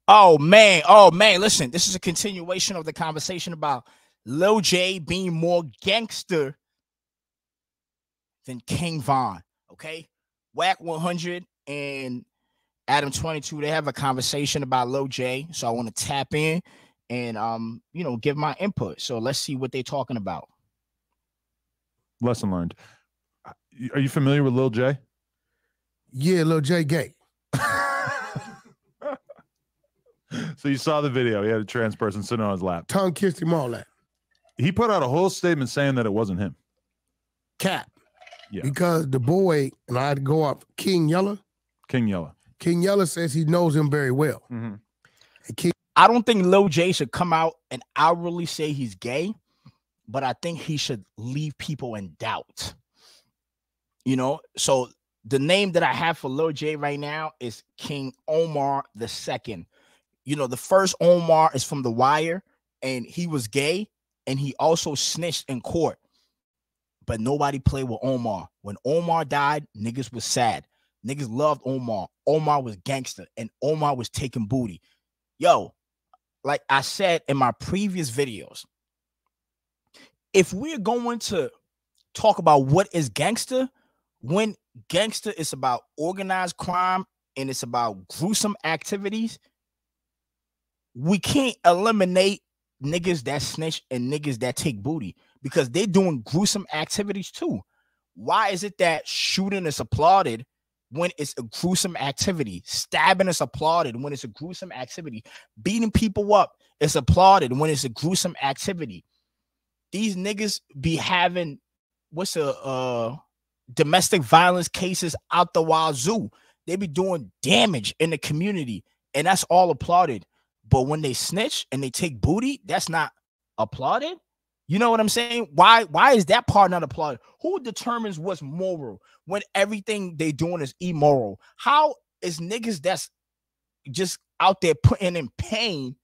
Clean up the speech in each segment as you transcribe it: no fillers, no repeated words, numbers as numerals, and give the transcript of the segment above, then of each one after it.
Oh man, listen, this is a continuation of the conversation about Lil J being more gangster than King Von. Okay, Wack 100 and ADAM22, they have a conversation about Lil J, so I want to tap in and give my input. So let's see what they're talking about. Lesson learned. Are you familiar with Lil J? Yeah, Lil J gay. So you saw the video. He had a trans person sitting on his lap. Tongue kissed him, all that. He put out a whole statement saying that it wasn't him. Cap. Yeah. Because the boy, and I had to go up, King Yella. King Yella says he knows him very well. Mm-hmm. I don't think Lil J should come out and outwardly say he's gay, but I think he should leave people in doubt. So the name that I have for Lil J right now is King Omar II. The first Omar is from The Wire, and he was gay, and he also snitched in court. But nobody played with Omar. When Omar died, niggas was sad. Niggas loved Omar. Omar was gangster, and Omar was taking booty. Yo, like I said in my previous videos, if we're going to talk about what is gangster, when gangster is about organized crime and it's about gruesome activities, we can't eliminate niggas that snitch and niggas that take booty because they're doing gruesome activities too. Why is it that shooting is applauded when it's a gruesome activity? Stabbing is applauded when it's a gruesome activity. Beating people up is applauded when it's a gruesome activity. These niggas be having domestic violence cases out the wazoo. They be doing damage in the community, and that's all applauded. But when they snitch and they take booty, that's not applauded. You know what I'm saying? Why is that part not applauded? Who determines what's moral when everything they doing is immoral? How is niggas that's just out there putting in pain,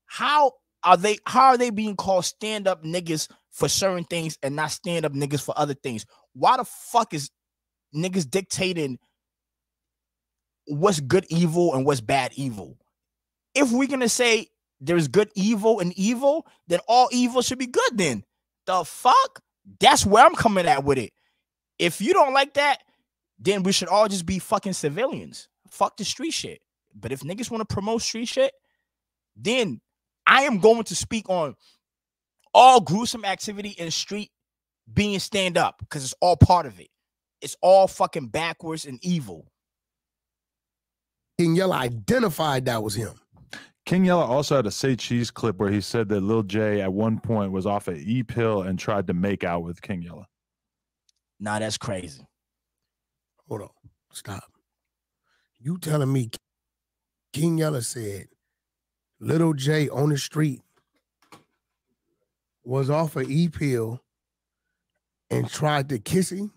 how are they being called stand-up niggas for certain things and not stand-up niggas for other things? Why the fuck is niggas dictating what's good evil and what's bad evil? If we're gonna say there's good evil and evil, then all evil should be good. Then the fuck? That's where I'm coming at with it. If you don't like that, then we should all just be fucking civilians. Fuck the street shit. But if niggas want to promote street shit, then I am going to speak on all gruesome activity in the street being stand up because it's all part of it. It's all fucking backwards and evil. King Yella identified that was him. King Yella also had a Say Cheese clip where he said that Lil J at one point was off an E-pill and tried to make out with King Yella. Nah, that's crazy. Hold on. Stop. You telling me King Yella said Lil J on the street was off an E-pill and tried to kiss him?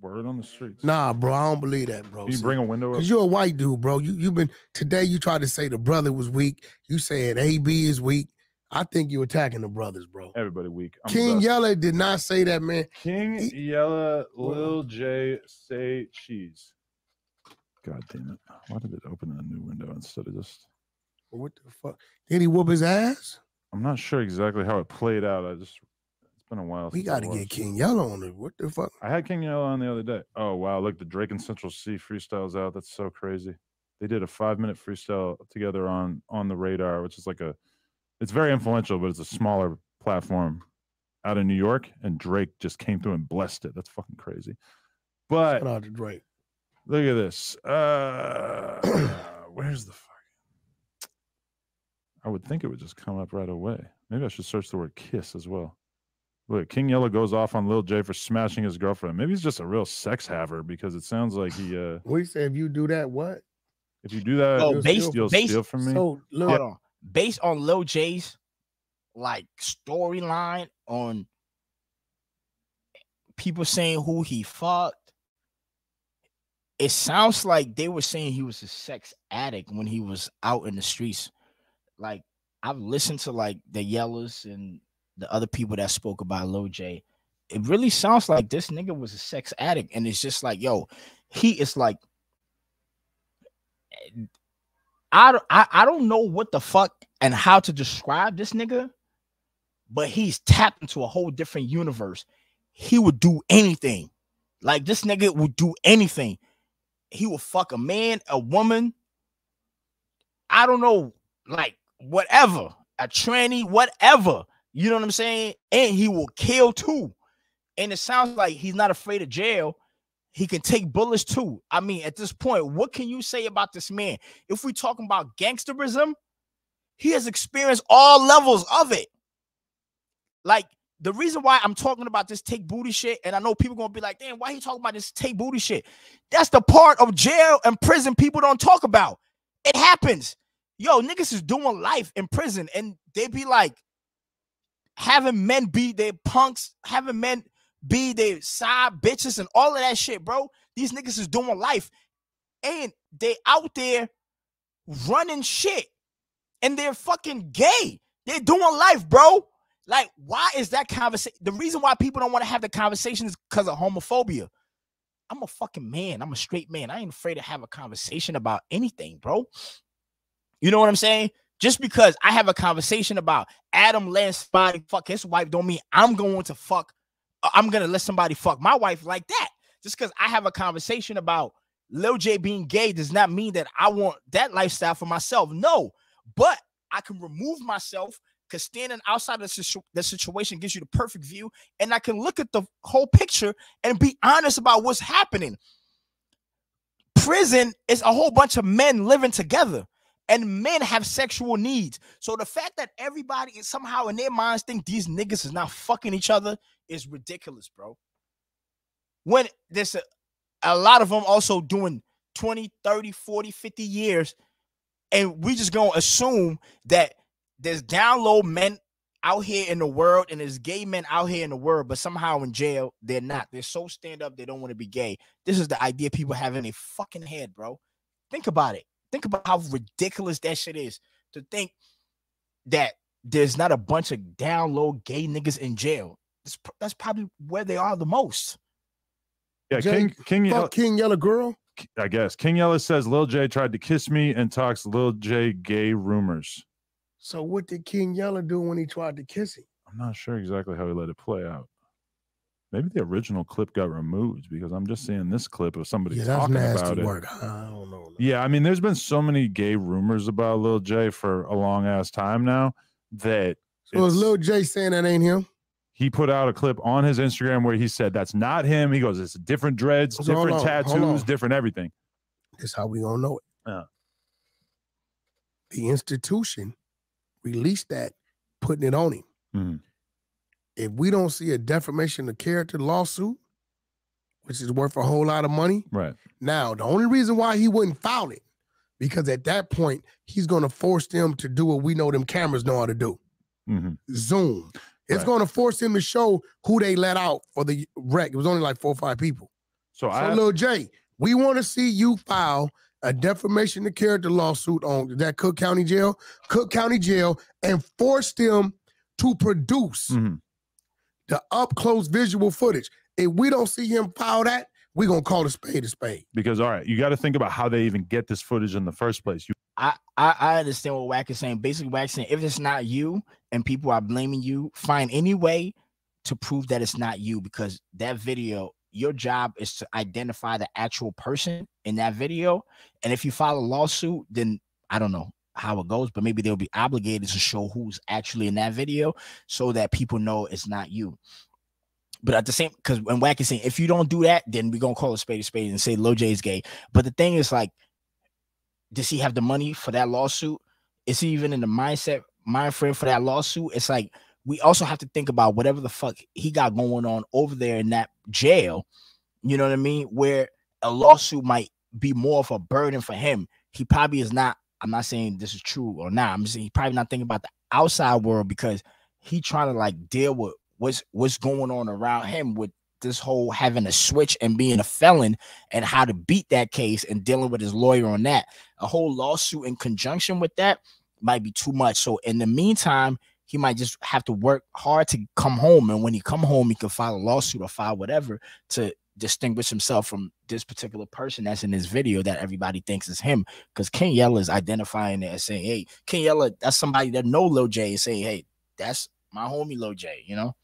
Word on the streets. Nah, bro, I don't believe that, bro. Can you bring a window up? Because you're a white dude, bro. You've been, today you tried to say the brother was weak. You said AB is weak. I think you're attacking the brothers, bro. Everybody weak. King Yella did not say that, man. King Yella, Lil J, Say Cheese. God damn it. Why did it open a new window instead of just... What the fuck? Did he whoop his ass? I'm not sure exactly how it played out. It's been a while. We got to get King Yella on it. What the fuck? I had King Yella on the other day. Oh, wow. Look, the Drake and Central C freestyle's out. That's so crazy. They did a 5-minute freestyle together on the Radar, which is like it's very influential, but it's a smaller platform out in New York. And Drake just came through and blessed it. That's fucking crazy. But shout out to Drake. Look at this. Where's the fucking... I would think it would just come up right away. Maybe I should search the word kiss as well. Look, King Yella goes off on Lil J for smashing his girlfriend. Maybe he's just a real sex haver because it sounds like he... We say if you do that, what? If you do that, you'll steal from me? So, hold on. Based on Lil J's like storyline on people saying who he fucked, it sounds like they were saying he was a sex addict when he was out in the streets. Like, I've listened to like the Yellas and the other people that spoke about Lil J. It really sounds like this nigga was a sex addict, and it's just like, yo, he is like, I don't know what the fuck and how to describe this nigga, but he's tapped into a whole different universe. He would do anything. Like, this nigga would do anything. He will fuck a man, a woman, I don't know, like whatever, a tranny, whatever. You know what I'm saying? And he will kill too. And it sounds like he's not afraid of jail. He can take bullets too. I mean, at this point, what can you say about this man? If we're talking about gangsterism, he has experienced all levels of it. Like, the reason why I'm talking about this take booty shit, and I know people gonna be like, damn, why he talking about this take booty shit? That's the part of jail and prison people don't talk about. It happens. Yo, niggas is doing life in prison, and they be like having men be their punks, having men be their side bitches and all of that shit, bro. These niggas is doing life, and they out there running shit, and they're fucking gay. They're doing life, bro. Like, why is that conversation? The reason why people don't want to have the conversation is because of homophobia. I'm a fucking man. I'm a straight man. I ain't afraid to have a conversation about anything, bro. You know what I'm saying? Just because I have a conversation about Adam letting somebody fuck his wife don't mean I'm going to let somebody fuck my wife like that. Just because I have a conversation about Lil J being gay does not mean that I want that lifestyle for myself. No, but I can remove myself because standing outside of the situation gives you the perfect view, and I can look at the whole picture and be honest about what's happening. Prison is a whole bunch of men living together, and men have sexual needs. So the fact that everybody is somehow in their minds think these niggas is not fucking each other is ridiculous, bro. When there's a lot of them also doing 20, 30, 40, 50 years, and we just gonna assume that there's down low men out here in the world and there's gay men out here in the world, but somehow in jail, they're not. They're so stand up, they don't want to be gay. This is the idea people have in their fucking head, bro. Think about it. Think about how ridiculous that shit is to think that there's not a bunch of down low gay niggas in jail. That's probably where they are the most. Yeah, Jay, King Yella girl. I guess King Yella says Lil J tried to kiss me and talks Lil J gay rumors. So what did King Yella do when he tried to kiss him? I'm not sure exactly how he let it play out. Maybe the original clip got removed because I'm just seeing this clip of somebody talking about it. Work. I don't know. Yeah, I mean, there's been so many gay rumors about Lil J for a long ass time now that. So is Lil J saying that ain't him? He put out a clip on his Instagram where he said that's not him. He goes, it's different dreads, different tattoos, different everything. This is how we gonna know it. Yeah. The institution released that, putting it on him. Mm-hmm. If we don't see a defamation of character lawsuit, which is worth a whole lot of money, right now the only reason why he wouldn't file it, because at that point he's going to force them to do what we know them cameras know how to do. Mm-hmm. Zoom. It's going to force him to show who they let out for the wreck. It was only like 4 or 5 people. So Lil J, we want to see you file a defamation of character lawsuit on that Cook County Jail, and force them to produce the up-close visual footage. If we don't see him file that, we're going to call a spade a spade. Because, all right, you got to think about how they even get this footage in the first place. I understand what Wack is saying. Basically, Wack is saying if it's not you and people are blaming you, find any way to prove that it's not you, because that video, your job is to identify the actual person in that video. And if you file a lawsuit, then I don't know how it goes, but maybe they'll be obligated to show who's actually in that video so that people know it's not you. But at the same, because when Wack is saying, if you don't do that, then we're going to call a spade and say Lil J is gay. But the thing is, like, does he have the money for that lawsuit? Is he even in the mind frame for that lawsuit? It's like, we also have to think about whatever the fuck he got going on over there in that jail. You know what I mean? Where a lawsuit might be more of a burden for him. He probably is not. I'm not saying this is true or not. I'm just saying he's probably not thinking about the outside world, because he trying to like deal with what's going on around him with this whole having a switch and being a felon and how to beat that case and dealing with his lawyer on that. A whole lawsuit in conjunction with that might be too much. So in the meantime, he might just have to work hard to come home. And when he come home, he can file a lawsuit or file whatever to distinguish himself from this particular person that's in this video that everybody thinks is him. Because King Yella is identifying it and saying, hey, King Yella, that's somebody that know Lil J, is saying, hey, that's my homie Lil J, you know?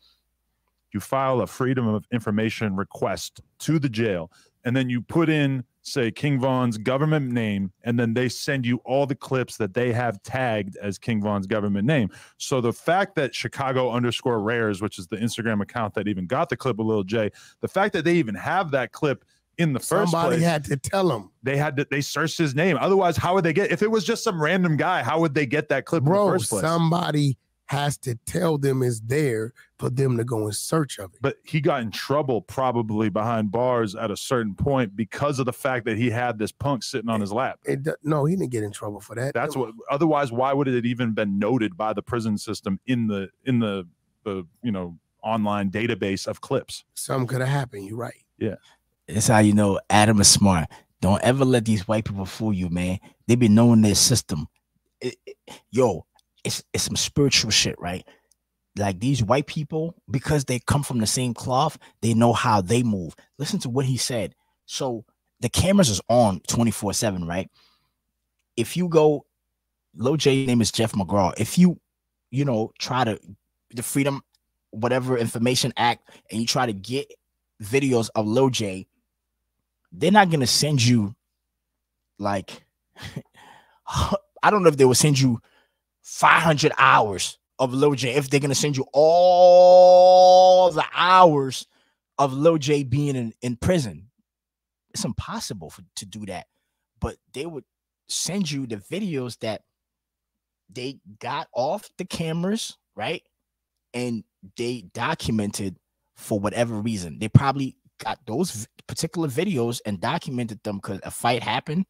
You file a Freedom of Information request to the jail, and then you put in, say, King Von's government name, and then they send you all the clips that they have tagged as King Von's government name. So the fact that Chicago_Rares, which is the Instagram account that even got the clip of Lil J, the fact that they even have that clip in the first place. Somebody had to tell them. They searched his name. Otherwise, how would they get, if it was just some random guy, how would they get that clip in the first place? Somebody has to tell them it's there for them to go in search of it. But he got in trouble probably behind bars at a certain point because of the fact that he had this punk sitting on his lap. No, he didn't get in trouble for that. That's what. Otherwise, why would it even been noted by the prison system in the you know, online database of clips? Something could have happened. You're right. Yeah. It's how you know Adam is smart. Don't ever let these white people fool you, man. They be knowing their system. Yo, it's some spiritual shit, right? Like these white people, because they come from the same cloth, they know how they move. Listen to what he said. So the cameras is on 24/7, right? If you go, Lil J name is Jeff McGraw. If you know, try to the Freedom whatever Information Act and you try to get videos of Lil J, they're not gonna send you like I don't know if they will send you 500 hours of Lil J, if they're gonna send you all the hours of Lil J being in prison. It's impossible to do that. But they would send you the videos that they got off the cameras, right? And they documented for whatever reason. They probably got those particular videos and documented them because a fight happened,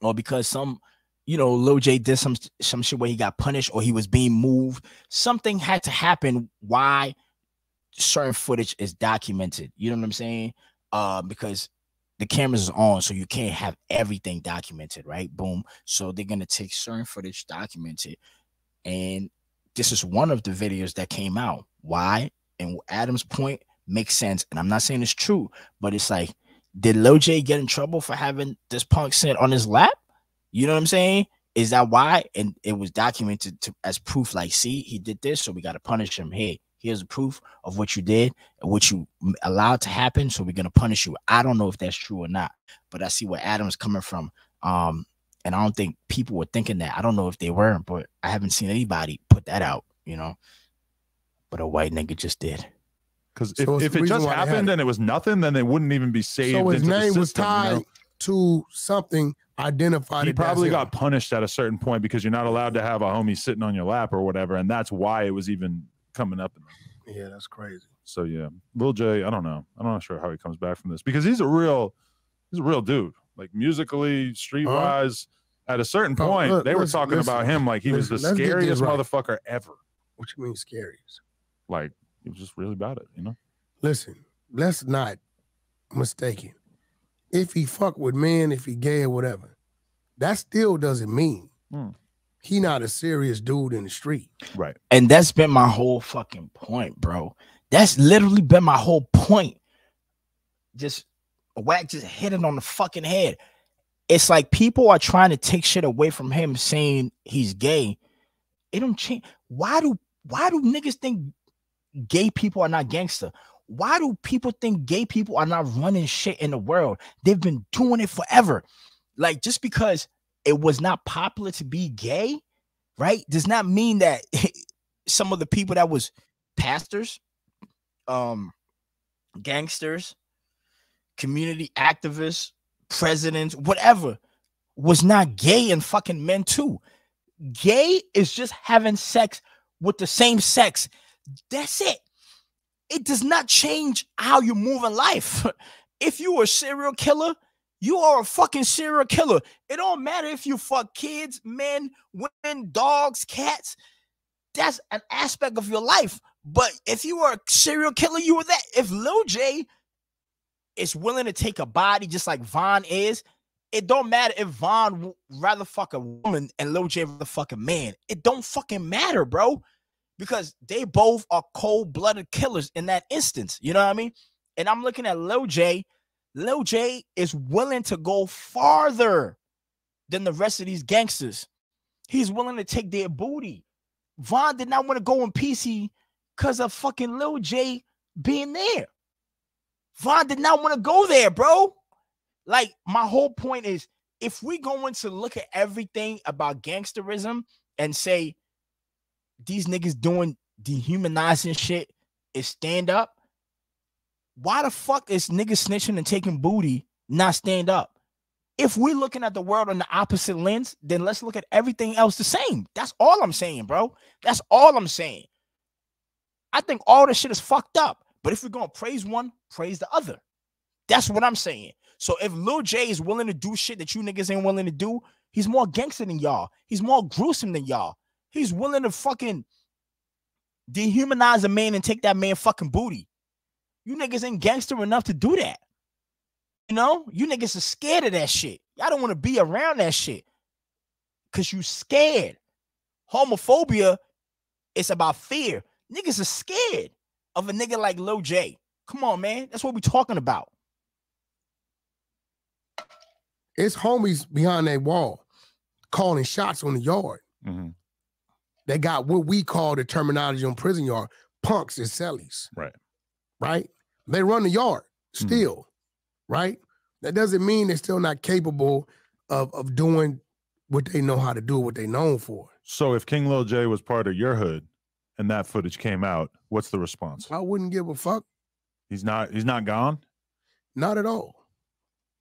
or because some, you know, Lil J did some shit where he got punished or he was being moved. Something had to happen why certain footage is documented. You know what I'm saying? Because the cameras is on, so you can't have everything documented, right? Boom. So they're gonna take certain footage, document it, and this is one of the videos that came out. Why? And Adam's point makes sense, and I'm not saying it's true, but it's like, did Lil J get in trouble for having this punk sit on his lap? You know what I'm saying? Is that why? And it was documented as proof, like, see, he did this, so we got to punish him. Hey, here's a proof of what you did and what you allowed to happen, so we're going to punish you. I don't know if that's true or not, but I see where Adam's coming from. And I don't think people were thinking that. I don't know if they were, but I haven't seen anybody put that out, you know? But a white nigga just did. Because if it just happened and it was nothing, then they wouldn't even be saved. So his name was tied, you know? to something identified. He probably got punished at a certain point because you're not allowed to have a homie sitting on your lap or whatever, and that's why it was even coming up. Yeah, that's crazy. So yeah, Lil J, I don't know. I'm not sure how he comes back from this because he's a real dude. Like musically, streetwise. At a certain point, they were talking about him like he was the scariest motherfucker ever. What you mean scariest? Like he was just really about it, you know? Listen, let's not mistake it. If he fuck with men, if he gay or whatever, that still doesn't mean he not a serious dude in the street. Right. And that's been my whole fucking point, bro. That's literally been my whole point. Just Wack just hit it on the fucking head. It's like people are trying to take shit away from him saying he's gay. It don't change. Why do niggas think gay people are not gangster? Why do people think gay people are not running shit in the world? They've been doing it forever. Like, just because it was not popular to be gay, right, does not mean that some of the people that was pastors, gangsters, community activists, presidents, whatever, was not gay and fucking men too. Gay is just having sex with the same sex. That's it. It does not change how you move in life. If you are a serial killer, you are a fucking serial killer. It don't matter if you fuck kids, men, women, dogs, cats. That's an aspect of your life. But if you are a serial killer, you are that. If Lil J is willing to take a body just like Von is, it don't matter if Von rather fuck a woman and Lil J rather fuck a man. It don't fucking matter, bro. Because they both are cold-blooded killers in that instance. You know what I mean? And I'm looking at Lil J. Lil J is willing to go farther than the rest of these gangsters. He's willing to take their booty. Von did not want to go in PC because of fucking Lil J being there. Von did not want to go there, bro. Like, my whole point is, if we going to look at everything about gangsterism and say these niggas doing dehumanizing shit is stand up, why the fuck is niggas snitching and taking booty not stand up? If we're looking at the world on the opposite lens, then let's look at everything else the same. That's all I'm saying, bro. That's all I'm saying. I think all this shit is fucked up. But if we're going to praise one, praise the other. That's what I'm saying. So if Lil J is willing to do shit that you niggas ain't willing to do, he's more gangster than y'all. He's more gruesome than y'all. He's willing to fucking dehumanize a man and take that man fucking booty. You niggas ain't gangster enough to do that. You know, you niggas are scared of that shit. Y'all don't want to be around that shit because you scared. Homophobia is about fear. Niggas are scared of a nigga like Lil J. Come on, man. That's what we're talking about. It's homies behind that wall calling shots on the yard. Mm-hmm. They got what we call the terminology on prison yard, punks and cellies. Right. Right? They run the yard still. Right? That doesn't mean they're still not capable of doing what they know how to do, what they're known for. So if King Lil J was part of your hood and that footage came out, what's the response? I wouldn't give a fuck. He's not gone? Not at all.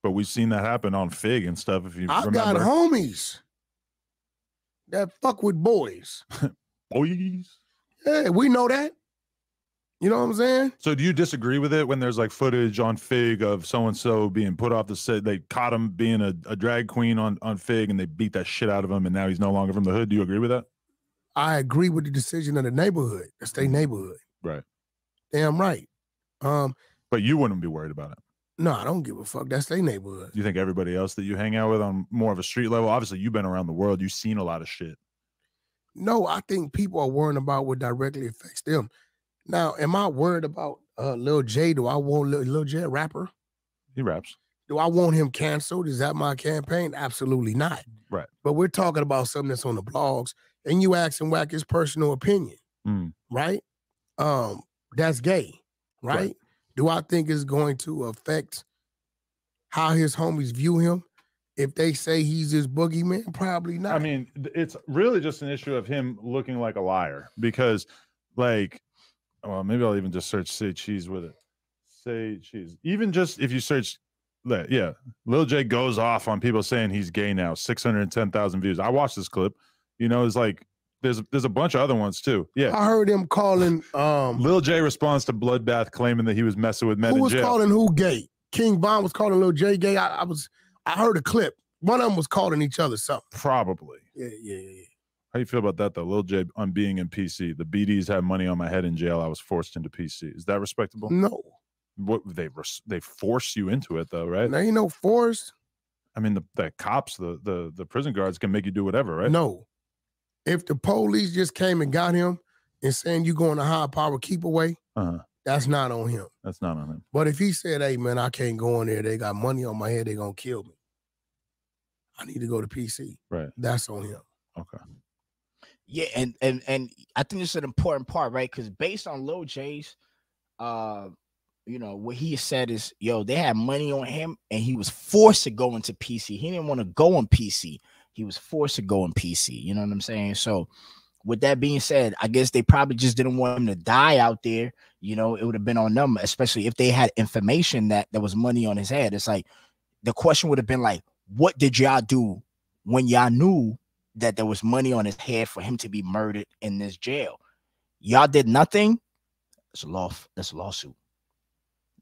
But we've seen that happen on Fig and stuff, if you remember. I got homies that fuck with boys. Boys? Yeah, we know that. You know what I'm saying? So do you disagree with it when there's like footage on Fig of so-and-so being put off the set? They caught him being a drag queen on Fig and they beat that shit out of him and now he's no longer from the hood. Do you agree with that? I agree with the decision of the neighborhood. That's their neighborhood. Right. Damn right. But you wouldn't be worried about it. No, I don't give a fuck. That's their neighborhood. Do you think everybody else that you hang out with on more of a street level, obviously you've been around the world, you've seen a lot of shit. No, I think people are worrying about what directly affects them. Now, am I worried about Lil J? Do I want Lil J a rapper? He raps. Do I want him canceled? Is that my campaign? Absolutely not. Right. But we're talking about something that's on the blogs, and you asking Wack his personal opinion, right? That's gay, right? Do I think it's going to affect how his homies view him? If they say he's this boogeyman, probably not. I mean, it's really just an issue of him looking like a liar because, like, well, maybe I'll even just search "say cheese" with it. Say cheese. Even just if you search, yeah, Lil J goes off on people saying he's gay now. 610,000 views. I watched this clip. You know, it's like there's a bunch of other ones too. Yeah, I heard him calling. Lil J responds to Bloodbath claiming that he was messing with men in jail. Who was calling who gay? King Von was calling Lil J gay. I heard a clip. One of them was calling each other something. Probably. Yeah. How you feel about that, though? Lil J on being in PC. The BDs had money on my head in jail. I was forced into PC. Is that respectable? No. What they force you into it, though, right? There ain't no force. I mean, the cops, the prison guards can make you do whatever, right? No. If the police just came and got him and saying you going to high power keep away, that's not on him. That's not on him. But if he said, hey, man, I can't go in there. They got money on my head. They going to kill me. I need to go to PC. Right. That's on him. Okay. Yeah, and I think this is an important part, right? Because based on Lil J's, you know, what he said is, yo, they had money on him and he was forced to go into PC. He didn't want to go on PC. He was forced to go on PC. You know what I'm saying? So with that being said, I guess they probably just didn't want him to die out there. You know, it would have been on them, especially if they had information that there was money on his head. It's like the question would have been like, what did y'all do when y'all knew that there was money on his head for him to be murdered in this jail? Y'all did nothing. That's a lawsuit.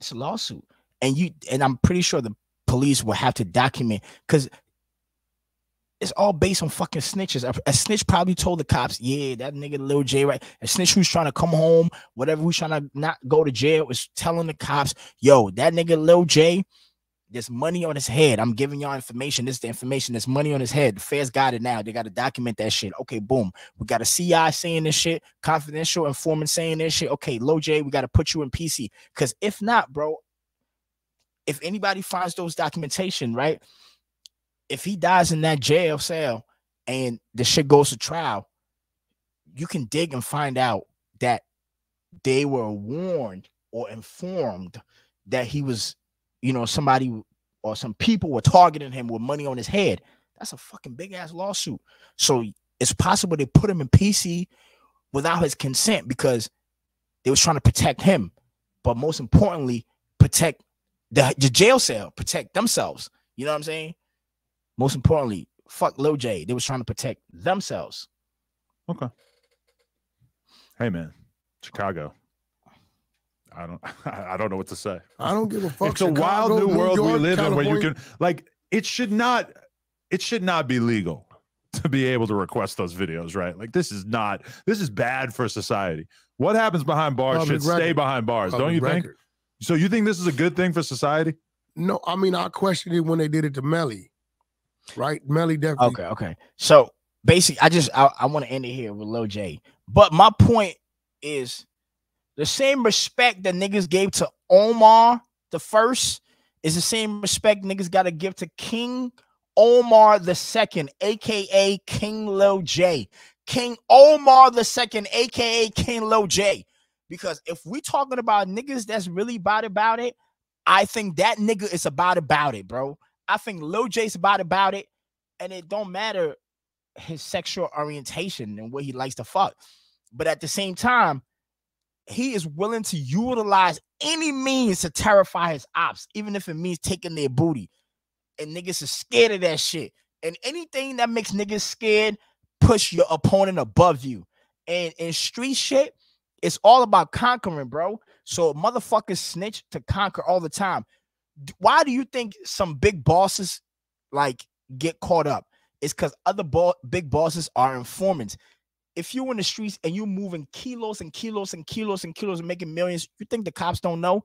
It's a lawsuit. And I'm pretty sure the police will have to document, because it's all based on fucking snitches. A snitch probably told the cops, yeah, that nigga Lil J, right? A snitch who's trying to come home, whatever, who's trying to not go to jail, was telling the cops, yo, that nigga Lil J There's money on his head. I'm giving y'all information. This is the information. There's money on his head. The feds got it now. They got to document that shit. Okay, boom. We got a CI saying this shit. Confidential informant saying this shit. Okay, Lil J, we got to put you in PC. Because if not, bro, if anybody finds those documentation, right? If he dies in that jail cell and the shit goes to trial, you can dig and find out that they were warned or informed that he was, you know, somebody or some people were targeting him with money on his head. That's a fucking big ass lawsuit. So it's possible they put him in PC without his consent because they was trying to protect him, but most importantly, protect the jail cell, protect themselves. You know what I'm saying? Most importantly, fuck Lil J. They was trying to protect themselves. Okay. Hey man, Chicago. I don't know what to say. I don't give a fuck. It's a wild new world we live in where you can, like, it should not be legal to be able to request those videos, right? Like, this is bad for society. What happens behind bars should stay behind bars, don't you think? So you think this is a good thing for society? No, I mean, I questioned it when they did it to Melly, right? Melly definitely. Okay. So basically, I want to end it here with Lil J. But my point is, the same respect that niggas gave to Omar the first is the same respect niggas got to give to King Omar the second, aka King Lil J. King Omar the second, aka King Lil J. Because if we talking about niggas that's really about it, I think that nigga is about it, bro. I think Lil J's about it, and it don't matter his sexual orientation and what he likes to fuck. But at the same time, he is willing to utilize any means to terrify his ops, even if it means taking their booty. And niggas are scared of that shit. And anything that makes niggas scared, push your opponent above you. And in street shit, it's all about conquering, bro. So motherfuckers snitch to conquer all the time. Why do you think some big bosses like get caught up? It's because other big bosses are informants. If you're in the streets and you're moving kilos and kilos and kilos and kilos and making millions, you think the cops don't know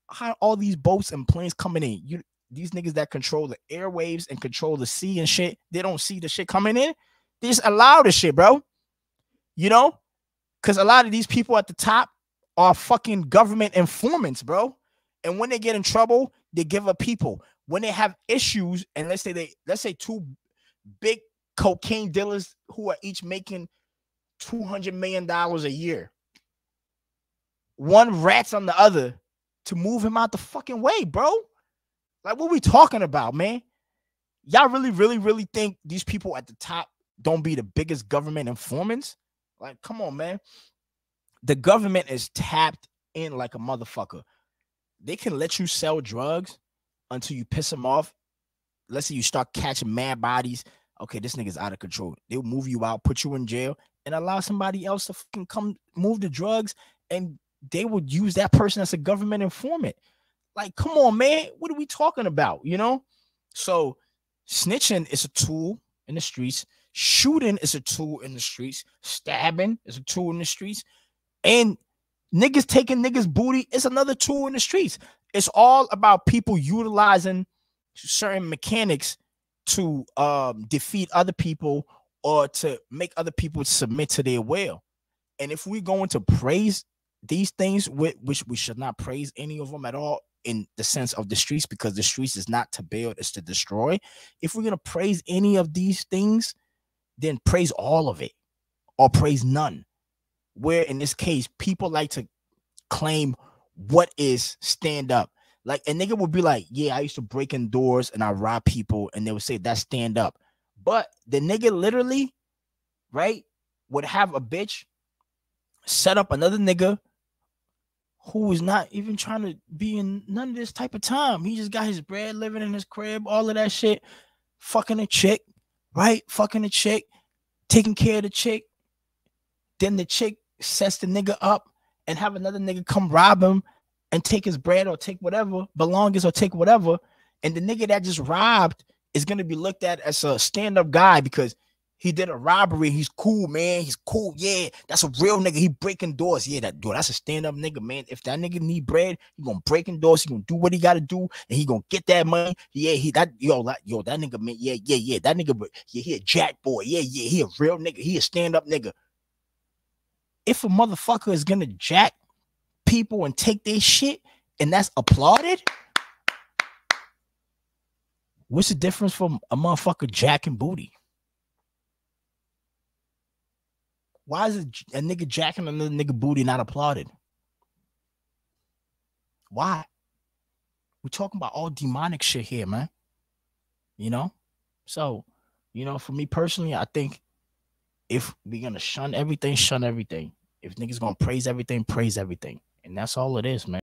how all these boats and planes coming in? These niggas that control the airwaves and control the sea and shit, they don't see the shit coming in. They just allow the shit, bro. You know? Because a lot of these people at the top are fucking government informants, bro. And when they get in trouble, they give up people. When they have issues, and let's say two big cocaine dealers who are each making $200 million a year. One rats on the other to move him out the fucking way, bro. Like, what we talking about, man? Y'all really think these people at the top don't be the biggest government informants? Like, come on, man. The government is tapped in like a motherfucker. They can let you sell drugs until you piss them off. Let's say you start catching mad bodies. Okay, this nigga's out of control. They'll move you out, put you in jail, and allow somebody else to fucking come move the drugs, and they would use that person as a government informant. Like, come on, man. What are we talking about, you know? So snitching is a tool in the streets. Shooting is a tool in the streets. Stabbing is a tool in the streets. And niggas taking niggas' booty is another tool in the streets. It's all about people utilizing certain mechanics to defeat other people or to make other people submit to their will. And if we're going to praise these things, which we should not praise any of them at all in the sense of the streets, because the streets is not to build, it's to destroy. If we're going to praise any of these things, then praise all of it or praise none. Where in this case, people like to claim what is stand up. Like, a nigga would be like, yeah, I used to break in doors and I rob people, and they would say that's stand up. But the nigga literally, right, would have a bitch set up another nigga who is not even trying to be in none of this type of time. He just got his bread, living in his crib, all of that shit, fucking a chick, right? Fucking a chick, taking care of the chick. Then the chick sets the nigga up and have another nigga come rob him and take his bread or take whatever, belongings or take whatever. And the nigga that just robbed is going to be looked at as a stand-up guy because He did a robbery. He's cool, man. He's cool. Yeah, that's a real nigga. He breaking doors. Yeah, that's a stand-up nigga, man. If that nigga need bread, he gonna break in doors. He gonna do what he gotta do, and he gonna get that money. Yeah, that nigga, man. Yeah. That nigga, yeah, he a jack boy. Yeah, he a real nigga. He a stand-up nigga. If a motherfucker is gonna jack people and take their shit, and that's applauded, what's the difference from a motherfucker jacking booty? Why is a nigga jacking another nigga booty not applauded? Why? We're talking about all demonic shit here, man. You know? So, you know, for me personally, I think if we're going to shun everything, shun everything. If niggas going to praise everything, praise everything. And that's all it is, man.